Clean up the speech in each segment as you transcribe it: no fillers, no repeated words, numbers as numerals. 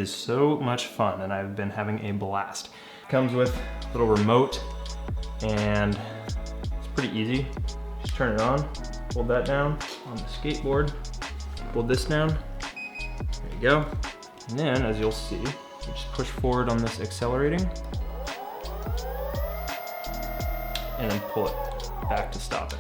is so much fun and I've been having a blast. Comes with a little remote and it's pretty easy. Just turn it on, hold that down on the skateboard, hold this down, there you go. And then as you'll see, you just push forward on this accelerating and then pull it back to stop it.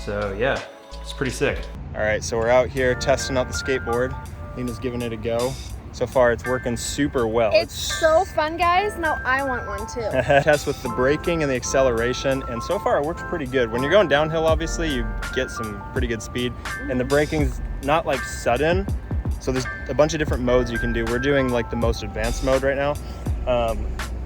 So yeah, it's pretty sick. All right, so we're out here testing out the skateboard. Lena's giving it a go. So far it's working super well. It's so fun, guys. Now I want one too. Test with the braking and the acceleration, and so far it works pretty good. When you're going downhill, obviously, you get some pretty good speed, and the braking's not like sudden. So there's a bunch of different modes you can do. We're doing like the most advanced mode right now.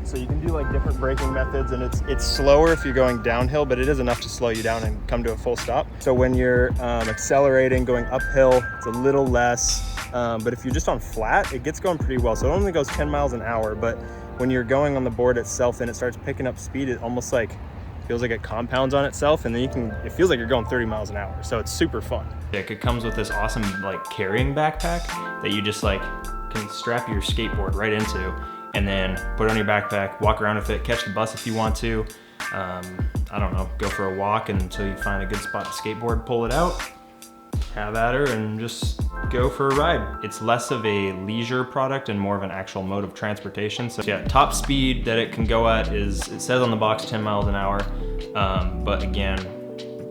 So you can do like different braking methods, and it's slower if you're going downhill, but it is enough to slow you down and come to a full stop. So when you're accelerating, going uphill, it's a little less, but if you're just on flat, it gets going pretty well. So it only goes 10 miles an hour, but when you're going on the board itself and it starts picking up speed, it almost like feels like it compounds on itself, and then it feels like you're going 30 miles an hour. So it's super fun. It comes with this awesome like carrying backpack that you just like can strap your skateboard right into, and then put it on your backpack, walk around with it, catch the bus if you want to. I don't know, go for a walk until you find a good spot to skateboard, pull it out, have at her, and just go for a ride. It's less of a leisure product and more of an actual mode of transportation. So yeah, top speed that it can go at is, it says on the box 10 miles an hour, but again,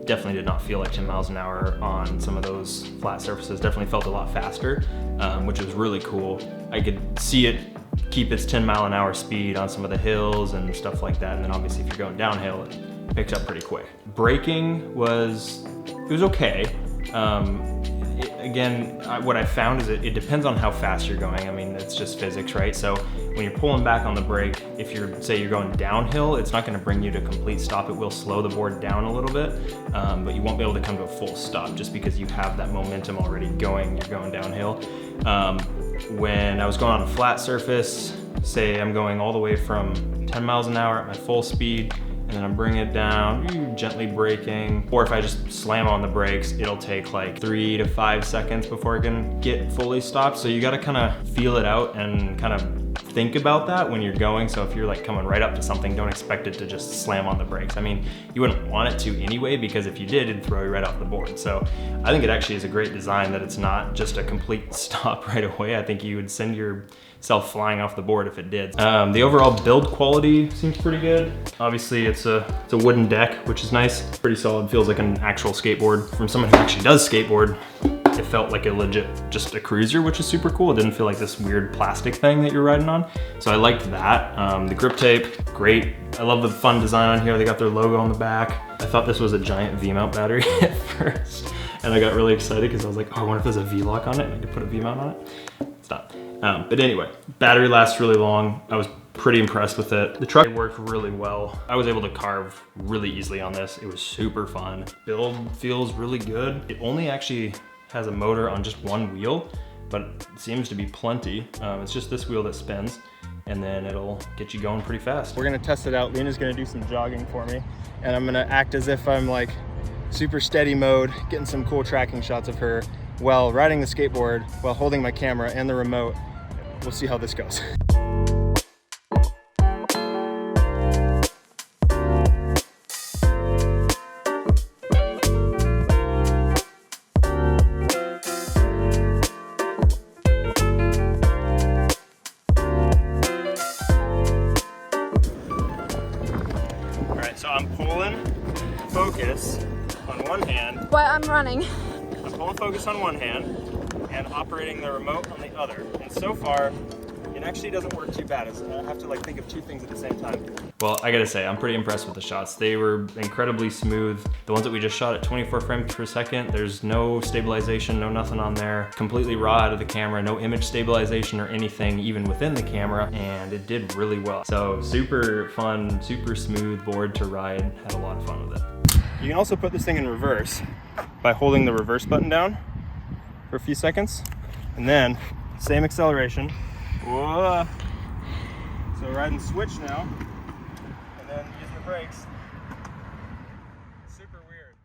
definitely did not feel like 10 miles an hour on some of those flat surfaces. Definitely felt a lot faster, which was really cool. I could see it keep its 10 mile an hour speed on some of the hills and stuff like that. And then obviously if you're going downhill, it picks up pretty quick. Braking was okay. Again, what I found is it depends on how fast you're going. I mean, it's just physics, right? So when you're pulling back on the brake, if say you're going downhill, it's not gonna bring you to complete stop. It will slow the board down a little bit, but you won't be able to come to a full stop just because you have that momentum already going, you're going downhill. When I was going on a flat surface, say I'm going all the way from 10 miles an hour at my full speed, and then I'm bringing it down, gently braking. Or if I just slam on the brakes, it'll take like 3 to 5 seconds before it can get fully stopped. So you gotta kind of feel it out and kind of think about that when you're going. So if you're like coming right up to something, don't expect it to just slam on the brakes. I mean, you wouldn't want it to anyway, because if you did, it'd throw you right off the board. So I think it actually is a great design that it's not just a complete stop right away. I think you would send yourself flying off the board if it did. The overall build quality seems pretty good. Obviously it's a wooden deck, which is nice. Pretty solid, feels like an actual skateboard. From someone who actually does skateboard, it felt like a legit, just a cruiser, which is super cool. It didn't feel like this weird plastic thing that you're riding on. So I liked that. The grip tape, great. I love the fun design on here. They got their logo on the back. I thought this was a giant V-mount battery at first. And I got really excited because I was like, oh, I wonder if there's a V-lock on it and I could put a V-mount on it. It's not. But anyway, battery lasts really long. I was pretty impressed with it. The truck worked really well. I was able to carve really easily on this. It was super fun. Build feels really good. It only actually has a motor on just one wheel, but it seems to be plenty. It's just this wheel that spins, and then it'll get you going pretty fast. We're gonna test it out. Lena's gonna do some jogging for me, and I'm gonna act as if I'm like super steady mode, getting some cool tracking shots of her while riding the skateboard, while holding my camera and the remote. We'll see how this goes. So I'm pulling focus on one hand. But I'm running. I'm pulling focus on one hand and operating the remote on the other. And so far, it actually doesn't work too bad. I have to like think of two things at the same time. Well, I gotta say, I'm pretty impressed with the shots. They were incredibly smooth. The ones that we just shot at 24 frames per second, there's no stabilization, no nothing on there. Completely raw out of the camera, no image stabilization or anything even within the camera, and it did really well. So super fun, super smooth board to ride. Had a lot of fun with it. You can also put this thing in reverse by holding the reverse button down for a few seconds, and then same acceleration. Whoa. So riding switch now, and then using the brakes. Super weird.